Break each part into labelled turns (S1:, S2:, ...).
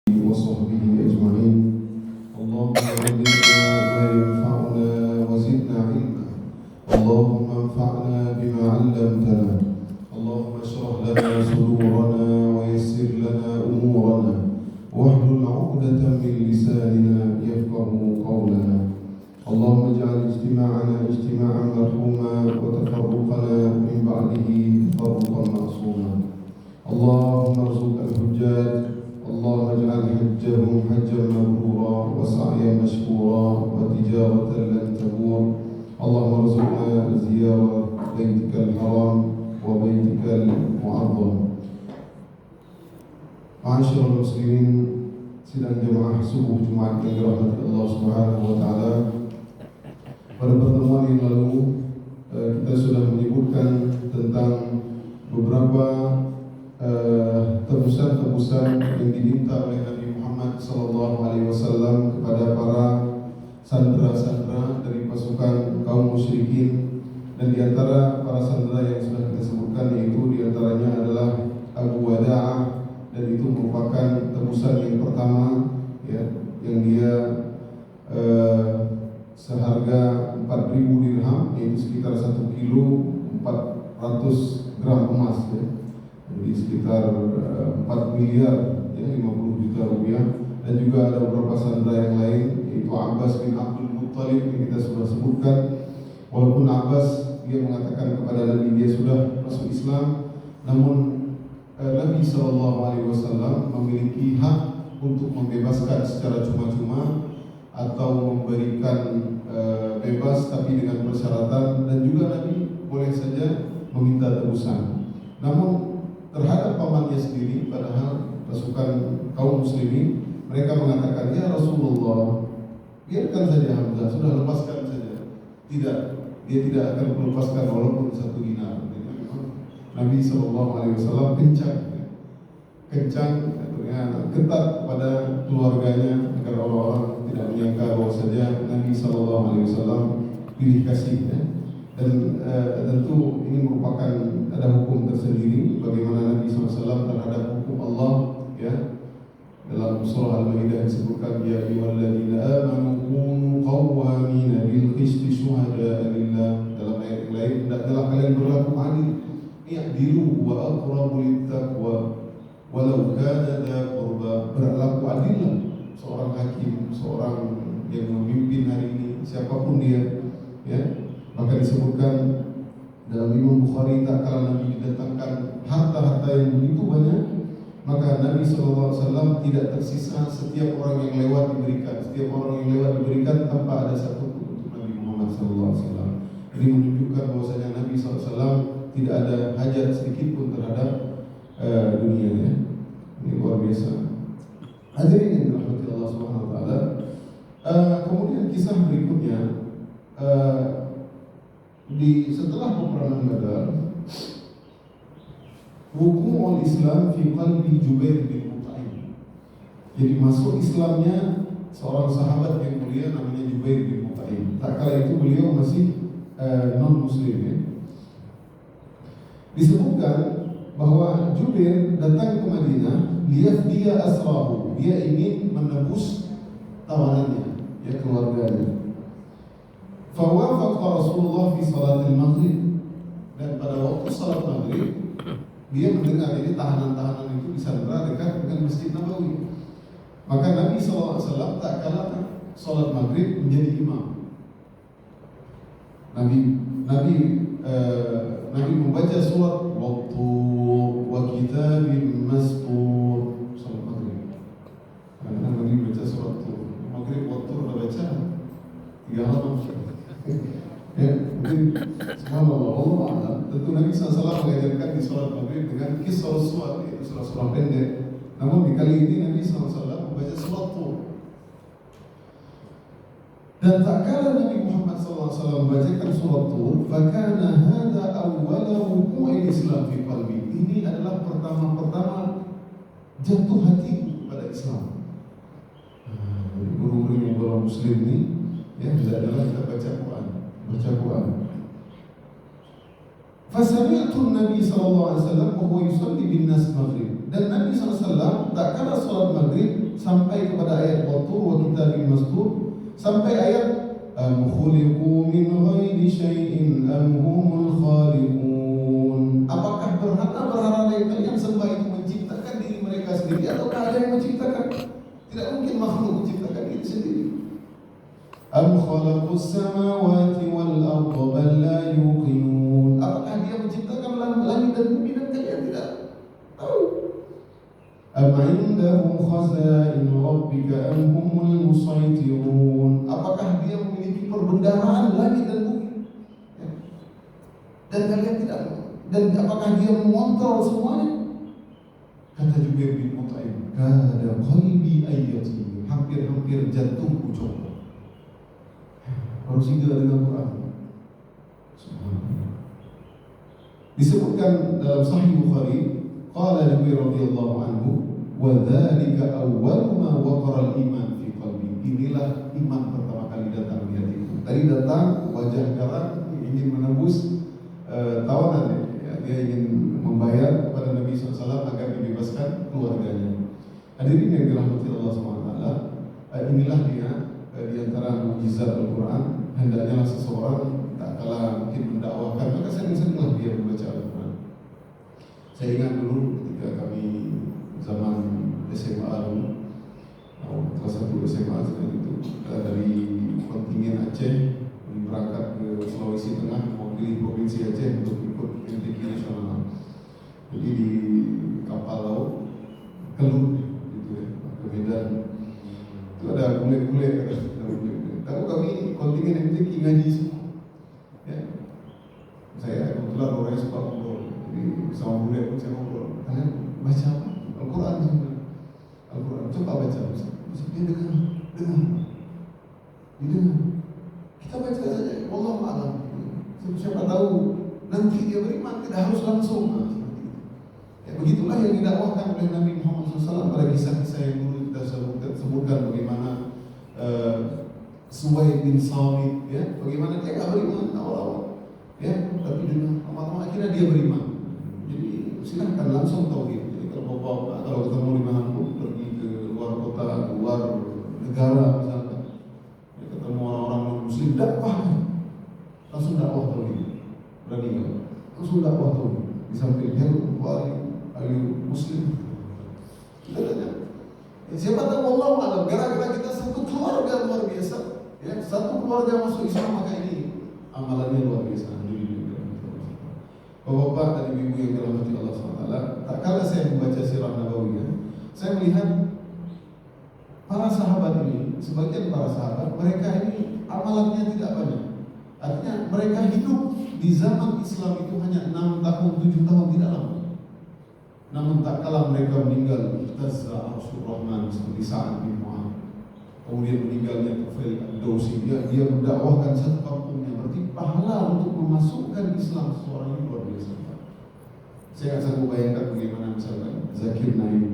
S1: وصحبه أجمعين. اللهم علمنا ما ينفعنا وزدنا علما. اللهم انفعنا بما علمتنا. اللهم اشرح لنا صدورنا ويسر لنا أمورنا واحلل عقدة من لساننا يفقه قولنا. اللهم اجعل اجتماعنا اجتماعا مرحوما وتفرقنا من بعده تفرقا معصوما. اللهم ارزق الحجاج، اللهم اجعل حجهم حجا مبرورا وسعيا مشكورا وتجارة لن تبور. اللهم ارزقنا زيارة بيتك الحرام وبيتك المعظم. Ma'asyiral muslimin, sidang jemaah subuh Jumat yang dirahmati Allah Subhanahu wa taala. Pada pertemuan yang lalu kita sudah menyebutkan tentang beberapa tebusan-tebusan yang diminta oleh Nabi Muhammad SAW kepada para sandera-sandera dari pasukan kaum musyrikin, dan diantara para sandera yang sudah kita sebutkan yaitu diantaranya adalah Abu Wada'ah, dan itu merupakan tebusan yang pertama ya, yang dia seharga 4.000 dirham, yaitu sekitar 1 kilo 400 gram emas ya. Jadi sekitar 4 miliar ya, 50 juta rupiah. Dan juga ada beberapa sandera yang lain, yaitu Abbas bin Abdul Muttalib yang kita sudah sebutkan. Walaupun Abbas dia mengatakan kepada Nabi dia sudah masuk Islam, namun Nabi SAW memiliki hak untuk membebaskan secara cuma-cuma atau memberikan bebas, tapi dengan persyaratan, dan juga Nabi boleh saja meminta tebusan. Namun terhadap pamannya sendiri, padahal pasukan kaum muslimin, mereka mengatakan, ya Rasulullah, biarkan saja Hamzah, sudah lepaskan saja. Tidak, dia tidak akan melepaskan walaupun 1 dinar. Nabi SAW kencang, ketat kepada keluarganya agar orang-orang tidak menyangka bahwa saja Nabi SAW pilih kasih ya. Dan tentu ini merupakan ada hukum tersendiri bagaimana Nabi SAW terhadap hukum Allah ya. Dalam surah Al-Maidah disebutkan, ya ayyuhalladzina amanu kunu qawwamina bil qisti syuhada'a lillah. Dalam ayat yang lain, hendaklah kalian berlaku adil, i'dilu wa aqrabu littaqwa walau kana dza qurba. Berlaku adillah seorang hakim, seorang yang memimpin hari ini, siapapun dia ya. Maka disebutkan dalam Imam Bukhari, tak kala Nabi didatangkan harta-harta yang begitu banyak, maka Nabi SAW tidak tersisa, setiap orang yang lewat diberikan, setiap orang yang lewat diberikan tanpa ada satu untuk Nabi Muhammad SAW. Ini menunjukkan bahwasanya Nabi SAW tidak ada hajat sedikit pun terhadap dunia ya. Ini luar biasa. Hadirin yang dirahmati Allah Subhanahu wa taala. Kemudian kisah berikutnya, setelah peperangan Badar, hukum Islam fi qalbi Jubair bin Mut'im. Jadi masuk Islamnya seorang sahabat yang mulia namanya Jubair bin Mut'im. Tak kala itu beliau masih non muslim ya. Disebutkan bahwa Jubair datang ke Madinah liyafdiya asrahu. Dia ingin menebus tawanannya ya, keluarganya. Fawafaqa Rasulullah fi salatil maghrib, dan pada waktu salat maghrib dia mendengar ini tahanan-tahanan itu disandera dekat dengan Masjid Nabawi. Maka Nabi SAW tak kala salat maghrib menjadi imam. Nabi membaca surat waktu wa kitabim mastur salat maghrib. Karena Nabi baca surat maghrib waktu udah baca 3 halaman. Ya, mungkin subhanallah, Allah a'lam. Tentu Nabi SAW mengajarkan di sholat maghrib dengan kisah surat, yaitu surah-surah pendek. Namun di kali ini Nabi SAW membaca surat Tur. Dan tak kala Nabi Muhammad SAW membacakan surat Tur, fakana hadha awwala ruku'il Islam fi qalbi. Ini adalah pertama-tama jatuh hati pada Islam. Guru-guru yang orang Muslim ini ya, adalah kita baca Quran. Fasami'tu Nabi SAW wa huwa yusalli bin nas maghrib. Dan Nabi SAW tak kala salat maghrib tersebut sampai ayat am khuliqu min ghairi syai'in am humul khaliqun. Apakah berhala yang kalian sembah itu menciptakan diri mereka sendiri ataukah ada yang menciptakan? Tidak mungkin makhluk menciptakan diri sendiri. Am khalaqus samawati wal arda bal la yuqinun. Apakah dia menciptakan langit dan bumi dan kalian tidak tahu? Am indahum khazain rabbika am humul musaytirun. Apakah dia memiliki perbendaharaan langit dan bumi? Dan kalian tidak tahu. Dan apakah dia mengontrol semuanya? Kata Jubair bin Mut'im, kada qalbi ayyati, hampir-hampir jantungku copot. Baru singgah dengan Quran. Disebutkan dalam Sahih Bukhari, qala Jubair radhiyallahu anhu, wa dzalika awwalu ma waqara al-iman fi qalbi. Inilah iman pertama kali datang di hatiku. Tadi datang wajah garang ingin menembus tawanan, ya. Dia ingin membayar kepada Nabi SAW agar dibebaskan keluarganya. Hadirin yang dirahmati Allah SWT, inilah dia di antara mukjizat Al-Quran. Hendaknya seseorang tak kalah mungkin mendakwahkan, maka sering-seringlah dia membaca Al-Quran. Saya ingat dulu ketika kami zaman SMA dulu, kelas 1 SMA itu dari kontingen Aceh berangkat ke Sulawesi Tengah mewakili provinsi Aceh untuk ikut MTQ nasional. Jadi di kapal laut Kelut gitu ya, ke Medan itu ada bule-bule, tahu kami kontingen MTQ ngaji semua. Ya. Saya kebetulan orangnya suka ngobrol, jadi sama bule pun saya ngobrol. Kalian baca apa? Al-Quran sebenarnya. Al-Quran coba baca. Dia dengar. Kita baca saja. Wallahu a'lam. Siapa tahu nanti dia beriman, tidak harus langsung. Ya, begitulah yang didakwahkan oleh Nabi Muhammad SAW pada kisah-kisah yang dulu kita sebutkan bagaimana Suwaid bin Samit, ya, bagaimana dia nggak beriman awal-awal, ya, tapi dengan lama-lama akhirnya dia beriman. Jadi silahkan langsung tauhid. Jadi kalau bapak kalau ketemu dimanapun, pergi ke luar kota, luar negara misalkan, ya, ketemu orang-orang non-Muslim, dakwah, langsung dakwah tauhid. Berani nggak? Langsung dakwah tauhid. Di samping ayu Muslim. Kita tanya. Ya, siapa tahu Allah alam, gara-gara kita satu keluarga luar biasa, ya, satu keluarga masuk Islam, maka ini amalannya luar biasa. Bapak-bapak dan ibu-ibu yang dirahmati Allah SWT, tak kala saya membaca sirah Nabawiyah, saya melihat para sahabat ini, sebagian para sahabat, mereka ini amalannya tidak banyak. Artinya mereka hidup di zaman Islam itu hanya 6 tahun, 7 tahun, tidak lama. Namun tak kala mereka meninggal Ihtazza Arsyur Rahman seperti Sa'ad bin Mu'adz. Kemudian meninggalnya Tufail ad-Dawsi, dia mendakwahkan satu kampungnya. Berarti pahala untuk memasukkan Islam seseorang ini luar biasa. Saya nggak sanggup bayangkan bagaimana misalkan Zakir Naik,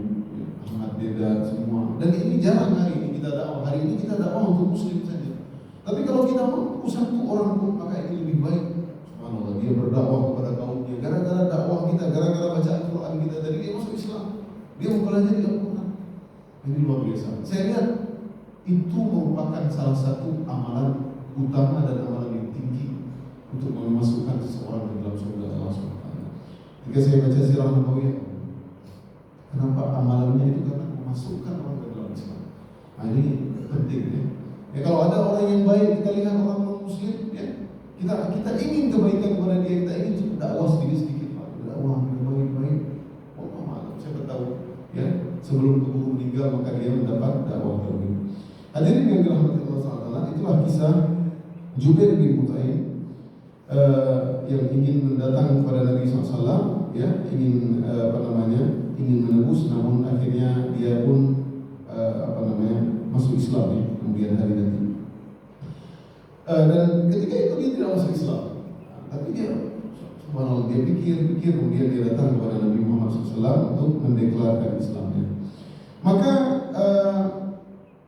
S1: Ahmad Dedat, semua. Dan ini jarang hari ini kita dakwah. Hari ini kita dakwah untuk Muslim saja. Tapi kalau kita mampu satu orang pun, maka ini lebih baik. Subhanallah, dia berdakwah kepada kaumnya. Gara-gara dakwah kita, gara-gara baca Al-Quran kita, dari dia masuk Islam. Dia mempelajari Al-Quran. Ini luar biasa. Saya lihat itu merupakan salah satu amalan utama dan amalan yang tinggi untuk memasukkan seseorang ke dalam surga Allah SWT. Jika saya baca sirah Nabawiyah, kenapa amalannya itu? Karena memasukkan orang ke dalam Islam. Nah, ini penting ya. Ya, kalau ada orang yang baik, kita lihat orang non-Muslim, ya, kita ingin kebaikan kepada dia, kita ingin dakwah sedikit-sedikit, dakwah baik-baik. Allah malam, siapa tahu, ya, sebelum keburu meninggal maka dia mendapat dakwah tauhid. Hadirin yang dirahmati Allah SWT, itulah kisah Jubair bin Mut'im yang ingin mendatang kepada Nabi SAW, ya, ingin ingin menebus, namun akhirnya dia pun masuk Islam, ya, kemudian hari nanti. Dan ketika itu dia tidak masuk Islam, tapi dia pikir, kemudian dia datang kepada Nabi Muhammad SAW untuk mendeklarasikan Islamnya. Maka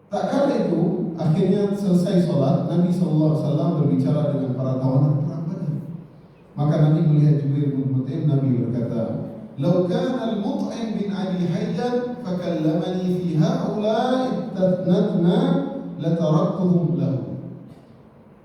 S1: tak kala itu akhirnya selesai sholat, Nabi SAW berbicara dengan para tawanan perang Badar. Maka Nabi melihat Jubair bin Mut'im, Nabi berkata, "Lau kana al-Mut'im bin Abi Hayyan fakallamani fi haula istatnatna lataraktuhum lahu.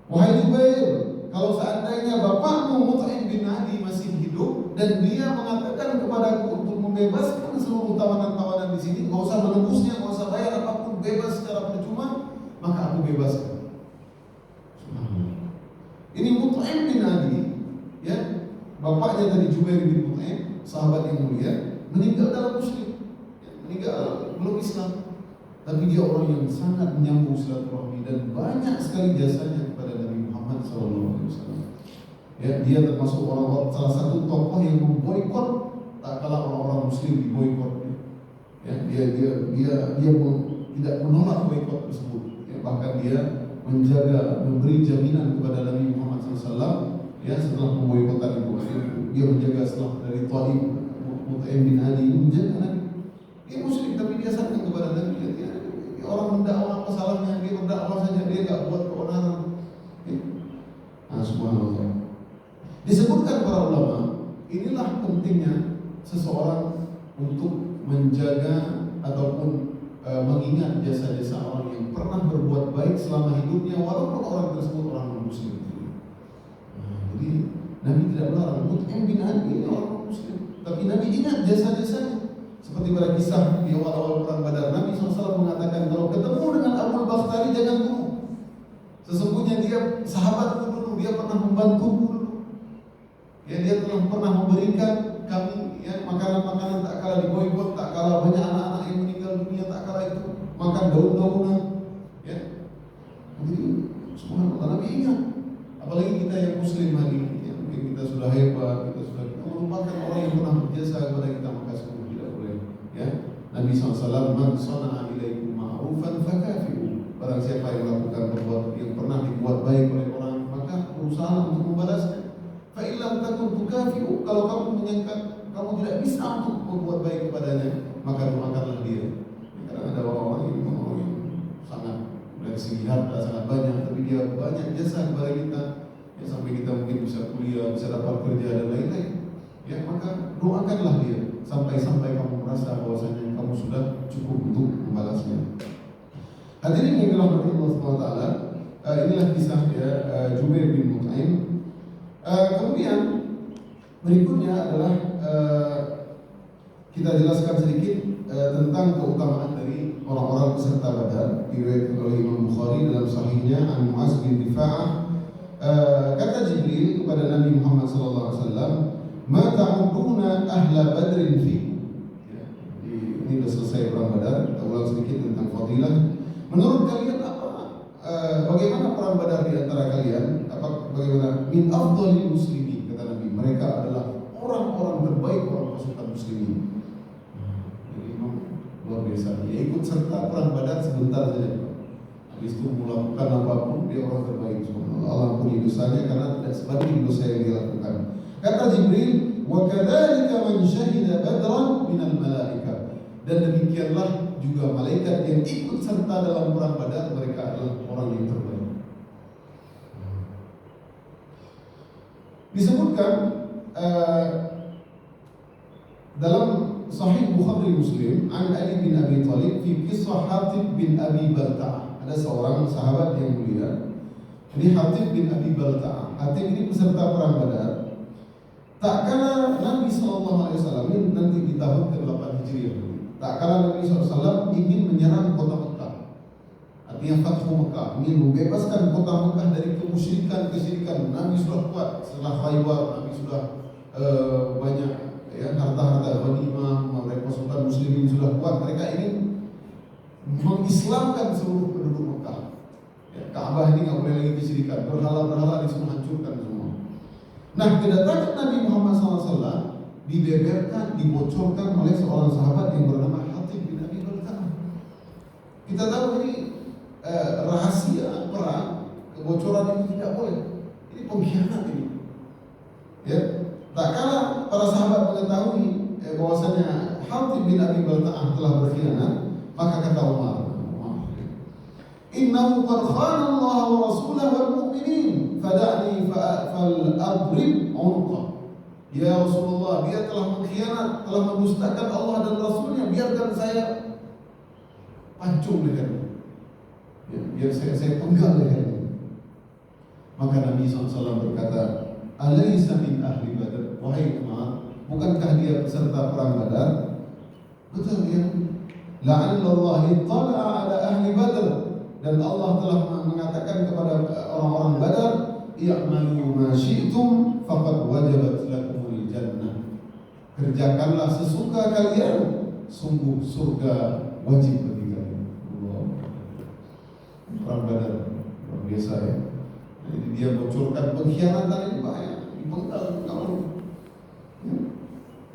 S1: Wahai Jubair, kalau seandainya bapakmu Mut'im bin Adi masih hidup dan dia mengatakan kepadaku untuk membebaskan seluruh tawanan-tawanan di sini, enggak usah menembusnya, enggak usah bayar apapun, bebas secara percuma, maka aku bebaskan. Ini Mut'im bin Adi, ya, bapaknya tadi Jubair bin Mut'im, sahabat yang mulia, meninggal dalam muslim, ya, meninggal belum Islam. Tapi dia orang yang sangat menyambung silaturahmi dan banyak sekali jasanya kepada Nabi Muhammad SAW. Ya, dia termasuk orang salah satu tokoh yang memboikot tak kalah orang-orang Muslim diboikot. Ya, dia tidak menolak boikot tersebut. Ya, bahkan dia menjaga, memberi jaminan kepada Nabi Muhammad SAW. Ya, setelah memboikotan itu, dia menjaga setelah dari Taif, Mut'im bin Adi menjaga Nabi. Dia Muslim tapi dia sayang kepada Nabi. Dia orang mendakwah, apa salahnya dia berdakwah saja, dia tidak buat keonaran. Nah, subhanallah. Disebutkan para ulama, inilah pentingnya seseorang untuk menjaga ataupun mengingat jasa-jasa orang yang pernah berbuat baik selama hidupnya, walaupun orang tersebut orang non-muslim. Jadi Nabi tidak melarang. Mut'im bin Adi ini orang muslim, tapi Nabi ingat jasa-jasanya. Seperti pada kisah di awal-awal perang Badar, Nabi SAW mengatakan kalau ketemu dengan Abu Bakhtari jangan bunuh. Sesungguhnya dia sahabatku dulu, dia pernah membantuku dulu. Ya, dia telah pernah memberikan kami ya makanan-makanan tak kalah diboikot, tak kalah banyak anak-anak yang meninggal dunia, tak kalah itu makan daun-daunan. Ya, jadi subhanallah Nabi ingat. Apalagi kita yang muslim hari ini, ya, mungkin kita sudah hebat, kita melupakan orang yang pernah berjasa kepada kita, maka sungguh tidak boleh. Ya, Nabi SAW, man sana'a ilaikum ma'rufan fakafi'u. Barang siapa yang melakukan perbuatan yang pernah dibuat baik oleh orang, maka berusaha untuk membalasnya. Fa illam takun tukafi'u, kalau kamu menyangka kamu tidak bisa untuk berbuat baik kepadanya, maka doakanlah dia. Karena ada orang-orang yang sangat dari segi harta sangat banyak, tapi dia banyak jasa kepada kita, ya, sampai kita mungkin bisa kuliah, bisa dapat kerja dan lain-lain. Ya, maka doakanlah dia sampai kamu merasa bahwasanya kamu sudah cukup untuk membalasnya. Hadirin yang dirahmati Allah SWT, inilah kisah ya Jubair bin Mut'im. Kemudian berikutnya adalah kita jelaskan sedikit tentang keutamaan dari orang-orang peserta Badar. Diriwayatkan oleh Imam Bukhari dalam sahihnya an Mu'az bin Rifa'ah. Kata Jibril kepada Nabi Muhammad SAW, ma ta'uduna ahla badrin fi. Ya, ini sudah selesai perang Badar. Kita ulang sedikit tentang fadilah. Menurut kalian bagaimana perang Badar di antara kalian? Bagaimana? Min afdhalil muslimin, kata Nabi. Mereka adalah orang-orang terbaik, orang pasukan muslimin. Jadi luar biasa. Dia ikut serta perang Badar sebentar saja. Habis itu melakukan apapun, dia orang terbaik. Allah ampuni dosanya karena tidak sebanding dosa yang dia lakukan. Kata Jibril, wa kadzalika man syahida badran minal malaika. Dan demikianlah juga malaikat yang ikut serta dalam perang Badar, mereka adalah orang yang terbaik. Disebutkan dalam Sahih Bukhari Muslim an Ali bin Abi Thalib fi kisah Hatib bin Abi Balta'ah. Ada seorang sahabat yang mulia, ini Hatib bin Abi Balta'ah. Hatib ini peserta perang Badar. Tak kala Nabi SAW ini nanti di tahun ke-8 Hijriah. Tak kala Nabi SAW ingin menyerang kota Mekah, artinya Fathu Mekah, ingin membebaskan kota Mekah dari kesyirikan. Nabi sudah kuat setelah Khaybar, Nabi sudah banyak ya harta-harta ghanimah, mereka pasukan muslimin sudah kuat. Mereka ingin mengislamkan seluruh penduduk Mekah. Ya, Ka'bah ini nggak boleh lagi kesyirikan, berhala-berhala disuruh hancurkan semua. Nah, kedatangan Nabi Muhammad SAW dibeberkan, dibocorkan oleh seorang sahabat yang bernama Hatib bin Abi Balta'ah. Kita tahu ini rahasia perang, kebocoran ini tidak boleh. Ini pengkhianat ini. Ya, tak kala para sahabat mengetahui bahwasanya Hatib bin Abi Balta'ah telah berkhianat, maka kata Umar, innahu qad khana Allah wa rasulahu wal mu'minin fada'ni fal-adrib 'unqa. Ya Rasulullah, dia telah mengkhianat, telah mendustakan Allah dan Rasulnya, biarkan saya pancung lehernya. Ya, biar saya penggal lehernya. Maka Nabi SAW berkata, "Alaysa min ahli Badar?" Wahai Umar, bukankah dia peserta perang Badar? Betul ya. La'anallahu ittala'a ala ahli Badar, dan Allah telah mengatakan kepada orang-orang Badar, "I'malu ma syi'tum faqad wajabat lakumul jannah." Kerjakanlah sesuka kalian, sungguh surga wajib bagi kalian. Allah. Perang Badar luar biasa ya. Jadi dia bocorkan pengkhianatan ini banyak, dipenggal kalau ya.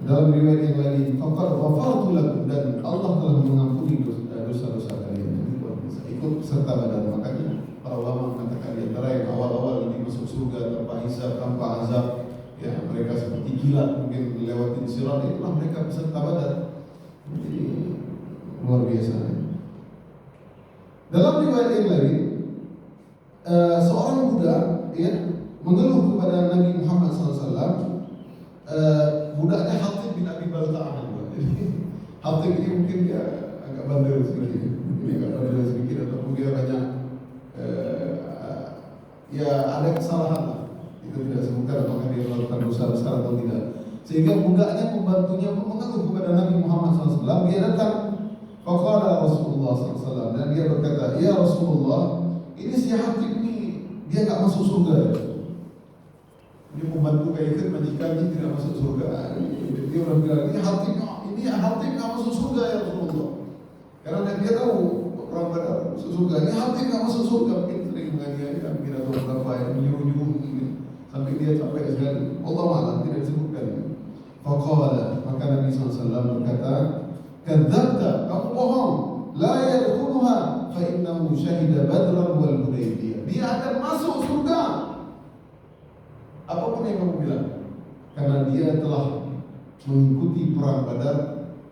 S1: Dalam riwayat yang lain, faqad ghafartu lakum, dan Allah telah mengampuni dosa-dosa kalian. Ini luar biasa. Ikut serta Badar. Makanya para ulama mengatakan di antara yang awal-awal ini masuk surga tanpa hisab, tanpa azab, ya mereka seperti kilat mungkin melewati sirat, itulah mereka peserta Badar. Jadi luar biasa. Dalam riwayat yang lain, seorang budak ya mengeluh kepada Nabi Muhammad SAW. Budaknya Hatib bin Abi Balta'ah. Hatib ini mungkin dia agak bandel sedikit, ataupun dia banyak ya ada kesalahan lah. Itu tidak sebutkan apakah dia melakukan dosa besar atau tidak. Sehingga budaknya membantunya mengeluh kepada Nabi Muhammad SAW. Dia datang, faqala Rasulullah SAW, dan dia berkata, "Ya Rasulullah, ini si Hatib ini dia nggak masuk surga." Ini pembantu kayak itu majikannya tidak masuk surga. Dia orang bilang, ini Hatib nggak masuk surga ya Rasulullah. Karena dia tahu perang Badar masuk surga. Ini Hatib nggak masuk surga. Mungkin sering menganiaya, mungkin atau berapa yang menyuruh-nyuruh sampai dia capek sekali. Allah malah tidak disebutkan. Faqala, maka Nabi SAW berkata, "Kadzabta, kamu bohong. La yadkhuluha fa innahu syahida Badran wal Hudaybiyah." Dia akan masuk surga apapun yang kamu bilang, karena dia telah mengikuti perang Badar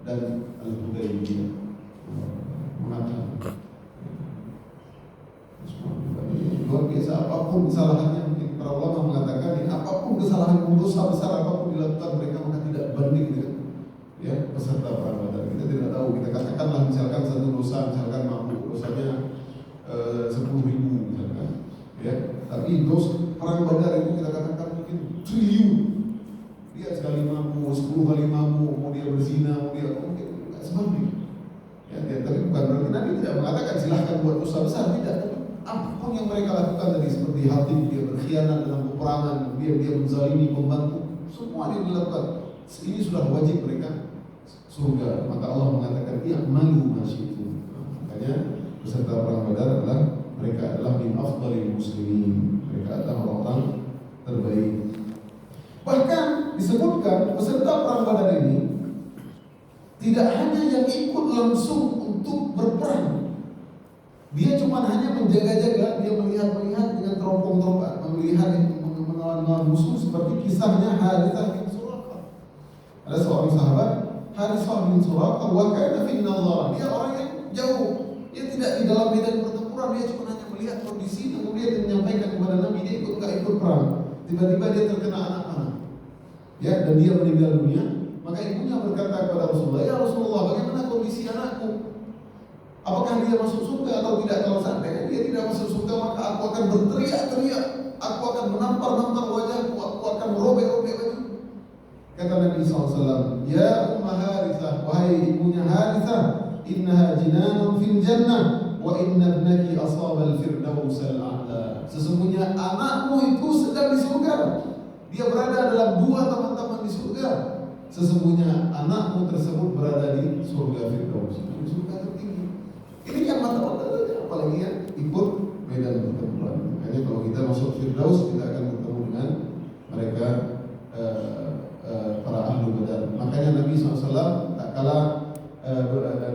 S1: dan Al-Hudaybiyah. Mengatakan luar biasa. Apapun kesalahannya, mungkin para ulama mengatakan ini, apapun kesalahan dosa besar apapun dilakukan mereka, maka tidak banding dengan ya peserta perang Badar. Kita tidak tahu, kita katakanlah misalkan satu dosa, misalkan mabuk, dosanya 10.000 misalkan ya, tapi perang Badar itu kita katakan mungkin triliun. Dia sekali mabuk, 10 kali mabuk, mau dia berzina, mau dia mungkin nggak sebanding. Ya, tapi bukan berarti Nabi tidak mengatakan silahkan buat dosa besar, tidak. Apapun yang mereka lakukan tadi, seperti Hatib dia berkhianat dalam peperangan, dia menzalimi pembantu, semua yang dilakukan, ini sudah wajib mereka surga. Maka Allah mengatakan i'malu ma syi'tum. Makanya peserta perang Badar adalah mereka adalah min afdhalil muslimin. Mereka adalah orang terbaik. Bahkan disebutkan peserta perang Badar ini tidak hanya yang ikut langsung untuk berperang. Dia cuma hanya menjaga-jaga, dia melihat-melihat dengan teropong-teropong, melihat melawan musuh, seperti kisahnya Harithah bin Suraqah. Ada seorang sahabat, Harithah bin Suraqah, wa kana fi an-nadhar. Dia orang yang jauh, dia tidak di dalam medan pertempuran, dia cuma hanya melihat kondisi, kemudian dia menyampaikan kepada Nabi, dia nggak ikut perang. Tiba-tiba dia terkena anak panah, ya, dan dia meninggal dunia. Maka ibunya berkata kepada Rasulullah, "Ya Rasulullah, bagaimana kondisi anakku? Apakah dia masuk surga atau tidak?" Kalau seandainya dia tidak masuk surga, maka aku akan berteriak-teriak, aku akan menampar-nampar wajahku, aku akan merobek-robek baju. Kata Nabi SAW, "Ya Ummah Harithah, wahai ibunya Harithah, innaha jinanun fil jannah, wa inna ibnaki asabal firdausal a'la." Sesungguhnya anakmu itu sedang di surga. Dia berada dalam dua teman-teman di surga. Sesungguhnya anakmu tersebut berada di surga Firdaus, di surga tertinggi. Ini yang mata-mata saja, apalagi yang ikut medan pertempuran. Makanya kalau kita masuk Firdaus, kita akan bertemu dengan mereka para ahlu Badar. Makanya Nabi SAW tak kala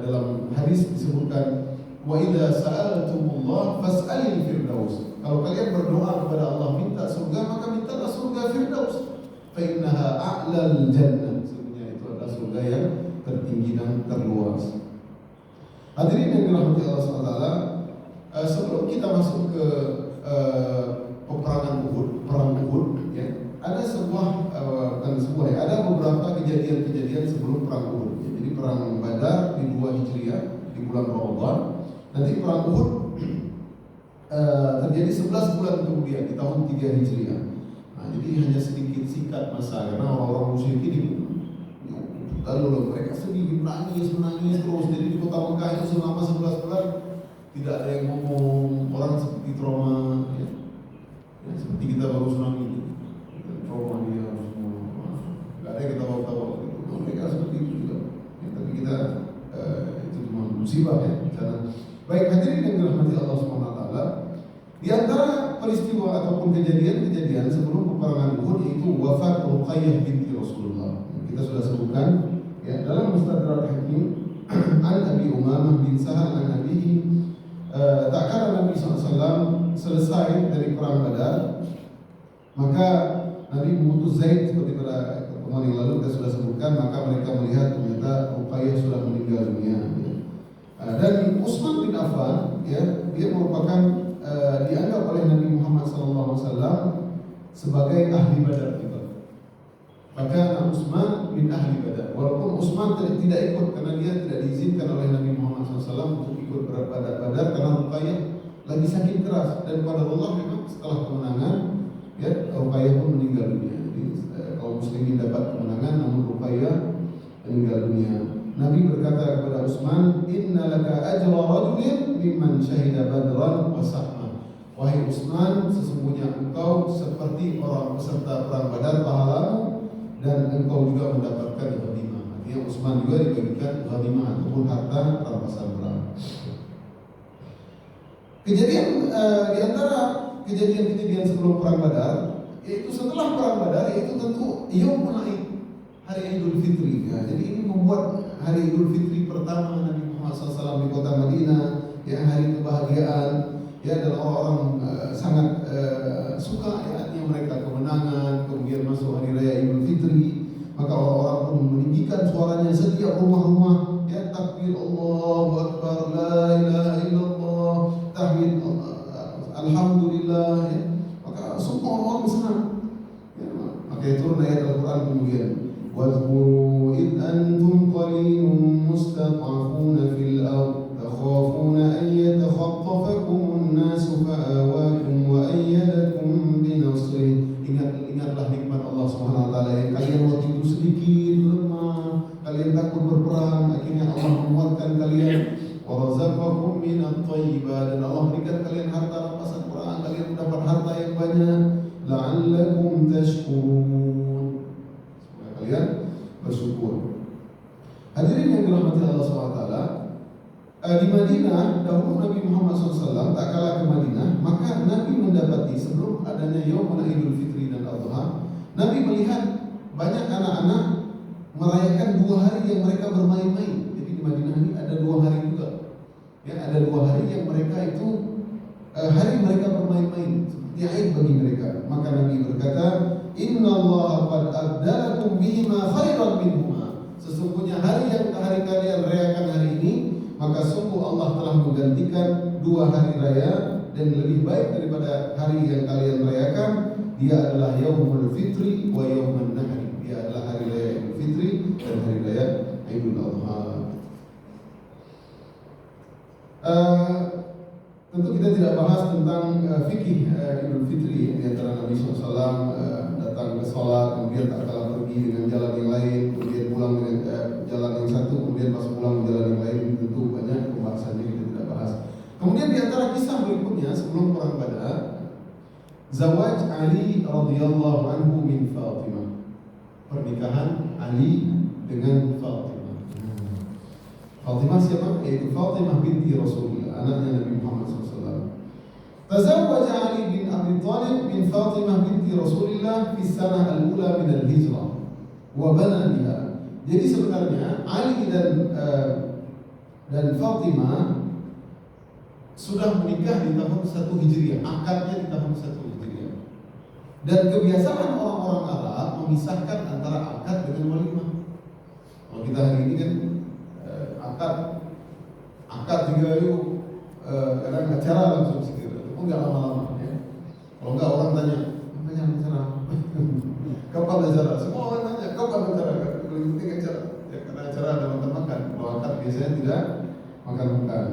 S1: dalam hadis disebutkan, "Wa idza sa'altumullah fas'alil firdaus." Kalau kalian berdoa kepada Allah minta surga, maka mintalah surga Firdaus. Fa innaha a'lal jannah. Sebenarnya itu adalah surga yang tertinggi dan terluas. Hadirin yang dirahmati Allah SWT, sebelum kita masuk ke peperangan Uhud, perang Uhud, ya, ada ada beberapa kejadian-kejadian sebelum perang Uhud. Ya. Jadi perang Badar di 2 Hijriah di bulan Ramadan. Nanti perang Uhud terjadi 11 bulan kemudian di tahun 3 Hijriah. Nah, jadi hanya sedikit singkat masa karena orang-orang musyrik ini lalu mereka sedih, menangis terus. Jadi di kota Mekah itu selama 11 bulan tidak ada yang ngomong, orang seperti trauma, ya. Ya, seperti kita baru tsunami itu, trauma dia semua, nggak ada yang ketawa-ketawa. Gitu. Nah, mereka seperti itu juga. Ya, tapi kita itu cuma musibah ya. Karena baik hadirin yang dirahmati Allah SWT, di antara peristiwa ataupun kejadian-kejadian sebelum peperangan Uhud yaitu wafat Ruqayyah binti Rasulullah. Kita sudah sebutkan ya dalam Mustadrak Hakim an Abi Umamah bin Sahal an Nabihi tak kala Nabi SAW selesai dari perang Badar, maka Nabi mengutus Zaid seperti pada pertemuan yang lalu kita sudah sebutkan, maka mereka melihat ternyata Ruqayyah sudah meninggal dunia. Ya. Dan Utsman bin Affan, ya, dia merupakan dianggap oleh Nabi Muhammad SAW sebagai ahli Badar juga. Maka Utsman bin ahli Badar. Walaupun Utsman tidak ikut karena dia tidak diizinkan oleh Nabi Muhammad SAW untuk ikut Badar karena Ruqayyah lagi sakit keras, dan pada Allah memang setelah kemenangan, ya, Ruqayyah pun meninggal dunia. Jadi kaum muslimin dapat kemenangan, namun Ruqayyah meninggal dunia. Nabi berkata kepada Utsman, "Inna laka ajra rajulin mimman syahida Badran wa sahma." Wahai Utsman, sesungguhnya engkau seperti orang peserta perang Badar pahalamu, dan engkau juga mendapatkan ghanimah. Artinya Utsman juga dibagikan ghanimah ataupun harta rampasan perang. Kejadian di antara kejadian-kejadian sebelum perang Badar, yaitu setelah perang Badar, yaitu tentu Yaumul Aid, hari Idul Fitri. Ya, jadi ini membuat hari Idul Fitri pertama Nabi Muhammad SAW di kota Madinah, ya, hari kebahagiaan, ya, dan orang-orang sangat suka, ya, artinya mereka kemenangan, kemudian masuk hari raya Idul Fitri, maka orang-orang pun meninggikan suaranya setiap rumah-rumah, ya, takbir Allahu Akbar, la ilaha illallah, tahmid alhamdulillah, ya, maka semua orang senang, ya, maka turun ayat Al-Quran kemudian. واذكروا إذ أنتم قليل مستضعفون في الأرض تخافون أن يتخطفكم الناس فآواكم وأيدكم بنصره. Ingatlah nikmat Allah SWT yang kalian waktu itu sedikit lemah, kalian takut berperang, akhirnya Allah menguatkan kalian. Warazaqakum minat thayyibat, dan Allah berikan kalian harta rampasan perang, kalian mendapat harta yang banyak. La'allakum tashkurun, kalian bersyukur. Hadirin yang dirahmati Allah SWT, di Madinah dahulu Nabi Muhammad SAW tak kalah ke Madinah, maka Nabi mendapati sebelum adanya Yaumul Idul Fitri dan Adha, Nabi melihat banyak anak-anak merayakan 2 hari yang mereka bermain-main. Jadi di Madinah ini ada 2 hari juga, ya, ada 2 hari yang mereka itu hari mereka bermain-main, seperti Aid bagi mereka. Maka Nabi berkata, Inna Allah qad abdalakum bihima khairan minhuma. Sesungguhnya hari yang kalian rayakan hari ini, maka sungguh Allah telah menggantikan 2 hari raya dan lebih baik daripada hari yang kalian rayakan. Dia adalah Yaumul Fitri wa Yaumun Nahri. Dia adalah hari raya Idul Fitri dan hari raya Idul Adha. Tentu kita tidak bahas tentang fikih Idul Fitri, di antara Nabi SAW datang ke sholat, kemudian tak kalah pergi dengan jalan yang lain, kemudian pulang dengan jalan yang satu, kemudian pas pulang jalan yang lain. Tentu banyak pembahasannya, kita tidak bahas. Kemudian di antara kisah berikutnya sebelum perang Badar, Zawaj Ali radhiyallahu anhu min Fatimah, pernikahan Ali dengan Fatimah. Fatimah siapa? Yaitu Fatimah binti Rasulullah, anaknya Nabi Muhammad SAW. Tazawwaj Ali bin Abi Thalib bin Fatimah binti Rasulullah fi sanah al-ula min al-hijrah wa bana biha. Jadi sebenarnya Ali dan Fatimah sudah menikah di tahun 1 Hijriah, akadnya di tahun 1 Hijriah. Dan kebiasaan orang-orang Arab memisahkan antara akad dengan walimah. Kalau kita hari ini kan akad juga yuk kadang acara langsung segera, itu nggak lama-lama ya. Kalau nggak orang tanya acara kapan acara, semua orang tanya kapan acara, lebih penting acara ya, karena acara ada makan-makan. Kalau akad biasanya tidak makan-makan.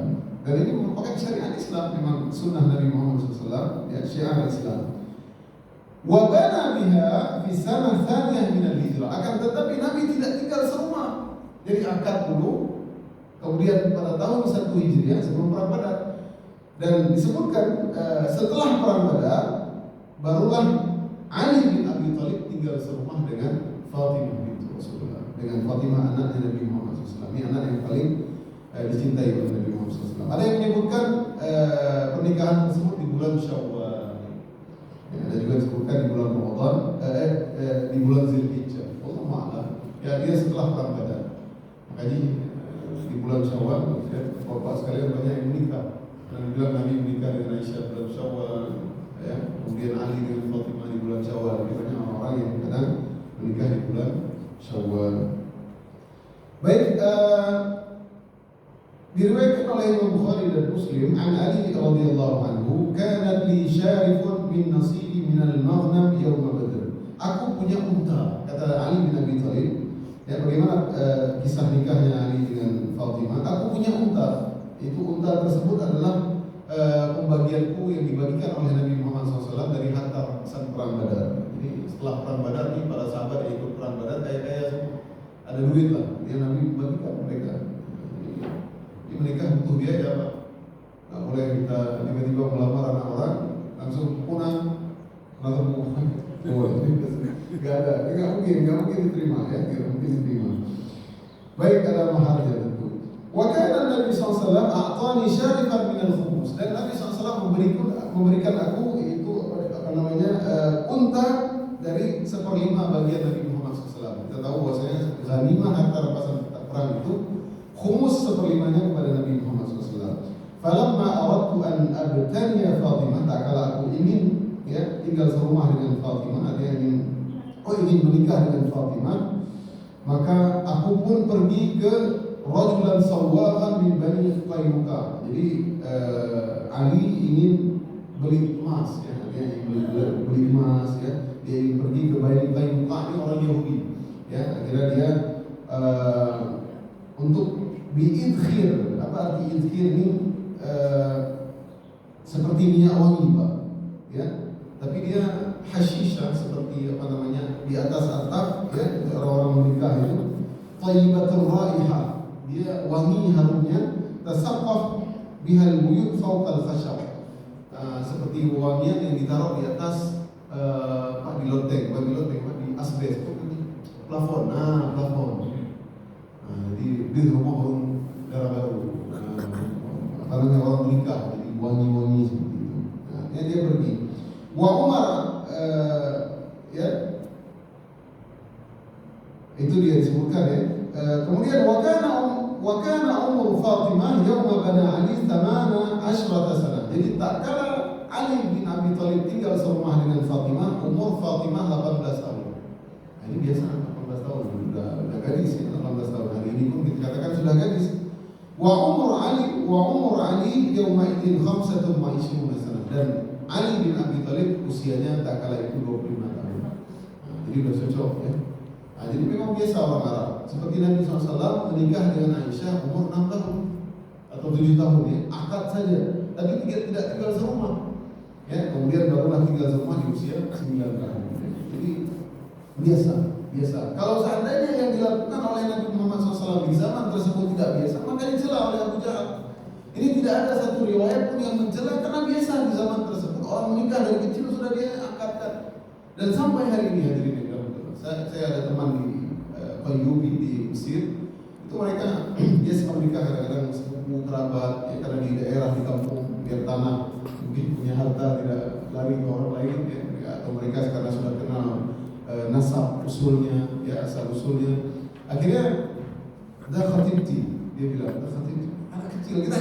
S1: Dan ini merupakan syariat Islam, memang sunnah Nabi Muhammad SAW, ya, syiar Islam. Wa bana biha fi sanah tsaniyah min al-hijrah. Akan tetapi Nabi tidak tinggal serumah. Jadi akad dulu, kemudian pada tahun 1 Hijriah sebelum perang Badar. Dan disebutkan setelah perang Badar barulah Ali bin Abi Thalib tinggal serumah dengan Fatimah binti Rasulullah, dengan Fatimah anaknya Nabi Muhammad SAW. Ini anak yang paling dicintai oleh Nabi Muhammad SAW. Ada yang menyebutkan pernikahan tersebut di bulan Syawal. Ya, ada juga disebutkan di bulan Ramadan, di bulan Zulhijjah. Allah Ta'ala. Ya, dia setelah perang Badar. Makanya di bulan Syawal, ya, bapak sekalian banyak yang menikah. Dan bilang Nabi menikah dengan Aisyah bulan Syawal, ya, kemudian Ali dengan Fatimah di bulan Syawal. Jadi banyak orang yang kadang menikah di bulan Syawal. Baik, diriwayatkan oleh Imam Bukhari dan Muslim an Ali radhiyallahu anhu, "Kanat li syarifun min nasibi min al-maghnam yawm Badr." Aku punya unta, kata Ali bin Abi Thalib. Ya, bagaimana kisah nikahnya Ali dengan Fatimah? Aku punya unta. Itu unta tersebut adalah pembagianku yang dibagikan oleh Nabi Muhammad SAW dari harta rampasan perang Badar. Jadi setelah perang Badar ini para sahabat yang ikut perang Badar kaya-kaya semua. Ada duit lah, dia Nabi bagikan mereka. Jadi mereka butuh biaya, Pak. Nggak boleh kita tiba-tiba melamar anak orang langsung punah, langsung nggak ada, nggak mungkin diterima, ya, nggak mungkin diterima. Baik, ada maharnya tentu. Wa kana Nabi SAW a'tani syarifan min al-khumus, dan Nabi SAW memberikan aku itu apa namanya unta dari 1/5 bagian Nabi Muhammad SAW. Kita tahu bahwasanya ghanimah harta rampasan perang itu khumus 1/5-nya kepada Nabi Muhammad SAW. Falamma aradtu an abtaniya Fatimah, tak kala aku ingin, ya, tinggal serumah dengan Fatimah, ada yang ingin menikah dengan Fatimah, maka aku pun pergi ke rajulan sawwaghan min Bani Qainuqa. Jadi Ali ingin beli emas, ya, dia ingin beli emas, ya, dia ingin pergi ke Bani Qainuqa, ini orang Yahudi, ya. Akhirnya dia untuk biidkhir. Apa arti idkhir ini? Seperti minyak wangi, Pak, ya. Tapi dia hashisha, seperti apa namanya, di atas atap, ya, untuk orang-orang menikah itu thayyibatur raihah, dia wangi harumnya, tasaqqaf bihal buyut fawqa al-khashab, seperti wangian yang ditaruh di atas di loteng, bukan di loteng, di asbes, plafon, plafon. Jadi di rumah orang negara baru, apa namanya, orang menikah, jadi wangi-wangi seperti itu. Ya, dia pergi. Wa Umar, ya, itu dia disebutkan, ya. Kemudian wa kana umur Fatimah yawma bana Ali 18 sana. Jadi tak kala Ali bin Abi Thalib tinggal serumah dengan Fatimah, umur Fatimah 18 tahun. Nah, ini biasa 18 tahun, sudah gadis, ya, 18 tahun. Hari ini pun dikatakan sudah gadis. Wa umur Ali yawma idin 25 sana. Dan Ali bin Abi Thalib usianya tak kala itu 25 tahun. Nah, jadi sudah cocok, ya. Nah, jadi memang biasa orang Arab. Seperti Nabi SAW menikah dengan Aisyah umur 6 tahun atau 7 tahun, ya, akad saja. Tapi tidak tinggal serumah, ya. Kemudian barulah tinggal serumah di usia 9 tahun. Jadi biasa. Kalau seandainya yang dilakukan oleh Nabi Muhammad SAW di zaman tersebut tidak biasa, maka dicela oleh Abu Jahal. Ini tidak ada satu riwayat pun yang mencela, karena biasa di zaman tersebut orang menikah dari kecil sudah dia angkatkan. Dan sampai hari ini, hadirin yang dirahmati, saya ada teman di Qayyubi di Mesir, itu mereka biasa menikah kadang-kadang sepupu kerabat, ya, karena di daerah, di kampung, biar tanah mungkin punya harta, tidak lari ke orang lain, ya, atau mereka karena sudah kenal nasab usulnya, ya, asal usulnya. Akhirnya dah khatibti, dia bilang, dah khatibti, anak kecil, kita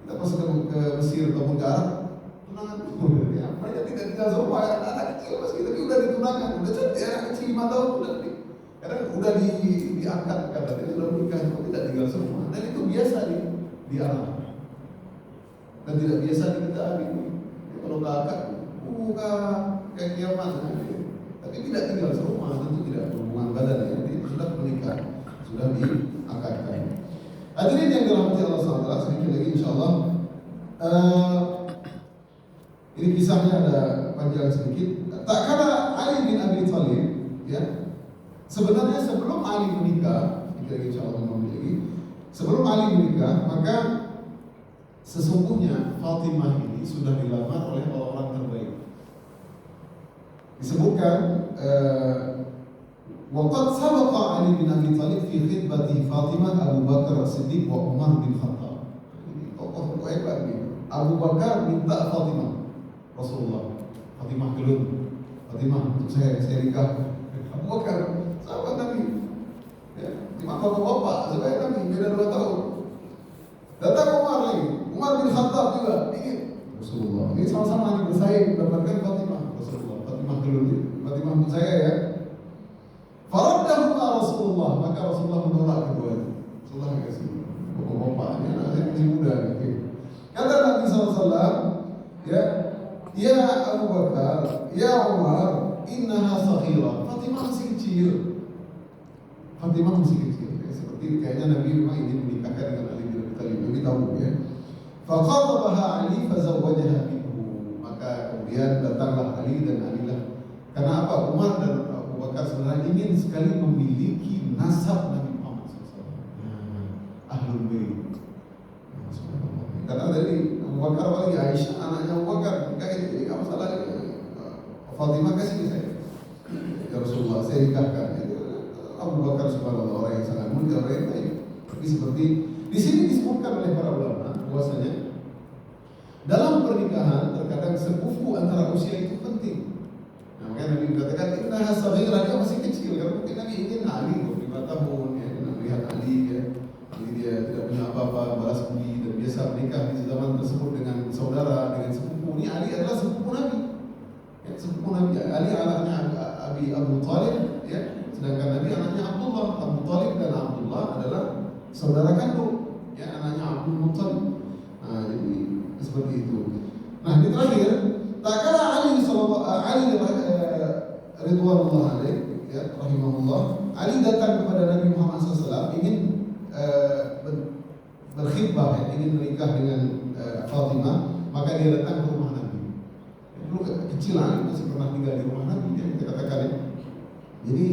S1: pas ke Mesir ataupun ke Arab, tunangan dulu, ya. Mereka tidak tinggal serumah, anak kecil meski, tapi udah ditunangan, udah cantik, anak kecil 5 tahun udah diangkat, katanya sudah menikah, tidak tinggal serumah. Dan itu biasa di Arab, dan tidak biasa di kita ini. Kalau nggak akad, kayak kiamat. Tapi tidak tinggal serumah, tentu tidak berhubungan badan, ya. Jadi sudah menikah, sudah diakadkan. Hadirin yang dirahmati Allah SWT, sedikit lagi insyaAllah. Ini kisahnya ada panjang sedikit. Tak kala Ali bin Abi Thalib, ya, sebenarnya sebelum Ali menikah, insyaAllah lagi, sebelum Ali menikah, maka sesungguhnya Fatimah ini sudah dilamar oleh orang-orang terbaik. Disebutkan waqad sabaqa Ali bin Abi Thalib fi khidbati Fatimah Abu Bakar As-Siddiq wa Umar bin Khattab. Ini tokoh hebat nih. Abu Bakar minta Fatimah Rasulullah. Fatimah gelut. Fatimah untuk saya nikah. Abu Bakar sahabat Nabi. Ya, lima bapak sebagai Nabi beda 2 tahun. Datang Umar lagi. Umar bin Khattab juga ingin Rasulullah. Ini sama-sama lagi bersaing mendapatkan Fatimah Rasulullah. Fatimah gelut. Fatimah untuk saya ya. Faraddahuma Rasulullah, maka Rasulullah menolak keduanya. Rasulullah kasih bapak-bapak ini anaknya masih muda gitu. Kata Nabi SAW, ya Abu Bakar, ya Umar, innaha saghira. Fatimah masih kecil. Fatimah masih kecil. Ya, seperti kayaknya Nabi memang ingin menikahkan dengan Ali bin Abi Thalib. Nabi tahu ya. Faqatabaha Ali fazawwajaha minhu. Maka kemudian datanglah Ali dan Alilah. Karena apa? Umar dan Abu Bakar sebenarnya ingin sekali memiliki nasab Nabi Muhammad SAW. Ahlul Bait. Karena dari Abu Bakar lagi Aisyah anaknya Abu Bakar, nikah ini jadi apa masalah ini? Fatimah kasih ke saya. Ya Rasulullah, saya nikahkan. Abu Bakar subhanallah orang yang sangat mulia, orang yang baik. Tapi seperti di sini disebutkan oleh para ulama bahwasanya dalam pernikahan terkadang sepupu antara usia itu penting. Nah, makanya Nabi mengatakan innaha saghirah, dia masih kecil karena mungkin Nabi ingin Ali 25 tahun ya, melihat Ali ya. Ali dia tidak punya apa-apa, balas budi dan biasa menikah di zaman tersebut dengan saudara, dengan sepupu. Ini Ali adalah sepupu Nabi. Ya, sepupu Nabi. Ali anaknya Abu Thalib ya, sedangkan Nabi anaknya Abdullah. Abu Thalib dan Abdullah adalah saudara kandung ya, anaknya Abdul Muttalib. Nah, jadi seperti itu. Nah, di terakhir tak kala Ali ridwanullah alaih ya, rahimahullah, Ali datang kepada Nabi Muhammad SAW ingin berkhidbah ya, ingin menikah dengan Fatimah, maka dia datang ke rumah Nabi. Ya, dulu kecil Ali masih pernah tinggal di rumah Nabi ya, kita katakan ya. Jadi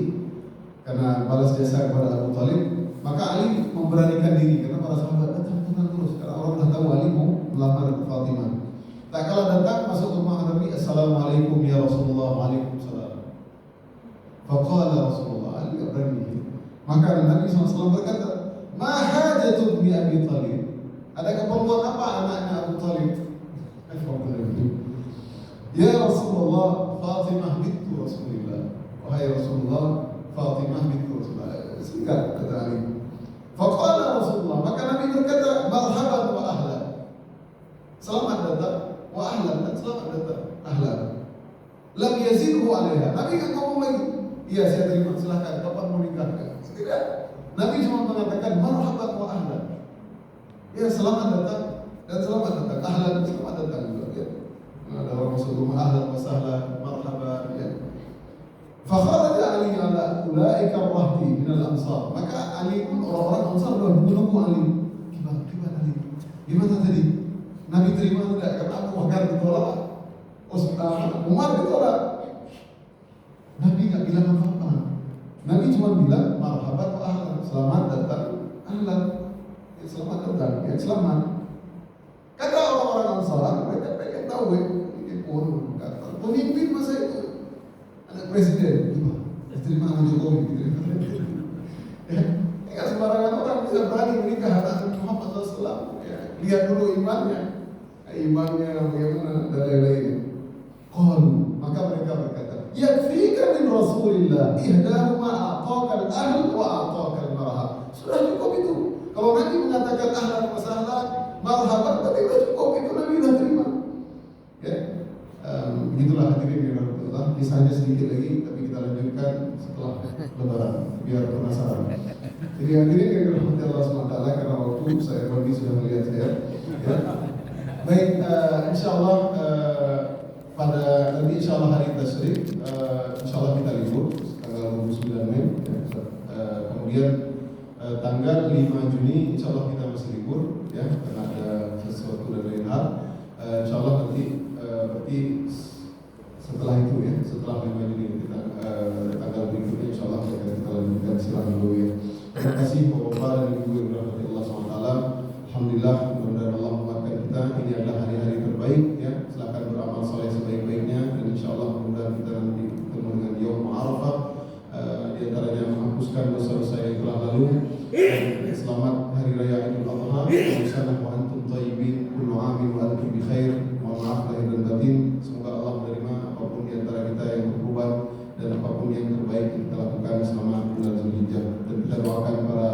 S1: karena balas jasa kepada Abu Thalib, maka Ali memberanikan diri karena para sahabat datang terus karena orang sudah tahu Ali mau melamar Fatimah. Tak kala datang masuk ke rumah Nabi, Assalamualaikum ya Rasulullah. Waalaikumsalam. Faqala Rasulullah, Ali tidak berani. Maka Nabi SAW berkata, ma hajatu bi Abi Thalib. Ada keperluan apa anaknya Abu Thalib? Ya Rasulullah, Fatimah bintu Rasulillah. Wahai Rasulullah, Fatimah bintu Rasulullah. Singkat kata Ali. Faqala Rasulullah, maka Nabi berkata, marhaban wa ahlan. Selamat datang wa ahlan, dan selamat datang ahlan. Lam yazidhu alaiha. Nabi kan ngomong lagi, iya saya terima, silahkan, kapan mau nikah? Tidak. Nabi cuma mengatakan marhaban wa ahlan. Ya selamat datang dan selamat datang. Ahlan, selamat datang juga ya. Ada orang masuk rumah ahlan wa sahlan, marhaban ya. Fakharaja Ali ala ulaika rahti minal ansar. Maka Ali pun orang-orang Ansar sudah menunggu Ali. Gimana Ali? Gimana tadi? Nabi terima tidak? Karena Abu Bakar ditolak, Umar ditolak. Nabi nggak bilang apa-apa. Nabi cuma bilang marhaban wa ahlan, selamat datang ahlan. Ya, selamat datang, ya selamat. Kata orang-orang Ansar, mereka pengen tahu ya, ini pun kata pemimpin masa itu. Anak presiden, diterima sama Jokowi, ya, enggak sembarangan orang bisa berani menikah anak Muhammad SAW. Ya, lihat dulu imannya bagaimana dan lain-lain. Qalu, maka mereka berkata, yakfika min Rasulillah ihdahuma a'taqal ahl wa a'taqal marhab. Sudah cukup itu. Kalau Nabi mengatakan ahlan wa sahlan, marhaban, berarti sudah cukup itu, Nabi sudah terima. Ya, begitulah hadirin yang Allah. Kisahnya sedikit lagi, tapi kita lanjutkan setelah Lebaran biar penasaran. Jadi hadirin yang dirahmati Allah SWT, karena waktu saya bagi sudah melihat saya. Ya. Baik, insyaallah pada nanti insyaallah hari Tasyrik, insyaallah kita libur tanggal 29 Mei. Ya. Kemudian tanggal tanggal 5 Juni insya Allah kita masih libur ya, karena ada sesuatu dan lain hal. Insya Allah nanti berarti setelah itu ya, setelah 5 Juni kita tanggal berikutnya insya Allah kita lanjutkan silakan dulu ya. Terima kasih Bapak dan Ibu yang dirahmati Allah SWT. Alhamdulillah, mudah-mudahan Allah menguatkan kita. Ini adalah hari-hari terbaik ya. Silakan beramal soleh sebaik-baiknya dan insya Allah mudah-mudahan kita nanti ketemu dengan Yaum Arafah. Di antaranya menghapuskan dosa-dosa yang telah lalu. Selamat Hari Raya Idul Adha. Wassalamualaikum wa antum thayyibin. Kullu amin wa antum bi khair. Mohon maaf lahir dan batin. Semoga Allah menerima apapun di antara kita yang berkorban dan apapun yang terbaik yang kita lakukan selama bulan Zulhijjah. Dan kita doakan para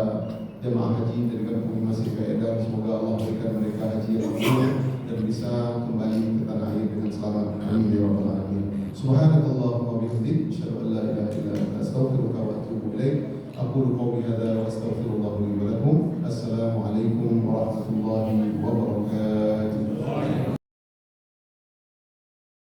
S1: jemaah haji dari kampung Masjid Kaedah, semoga Allah berikan mereka haji yang mabrur dan bisa kembali ke tanah air dengan selamat. Amin ya rabbal alamin. Subhanakallahumma wa bihamdik, asyhadu an la ilaha illa anta, astaghfiruka wa atubu ilaik. Aqulu qawli hadza wa astaghfirullah li wa lakum. Assalamualaikum warahmatullahi wabarakatuh.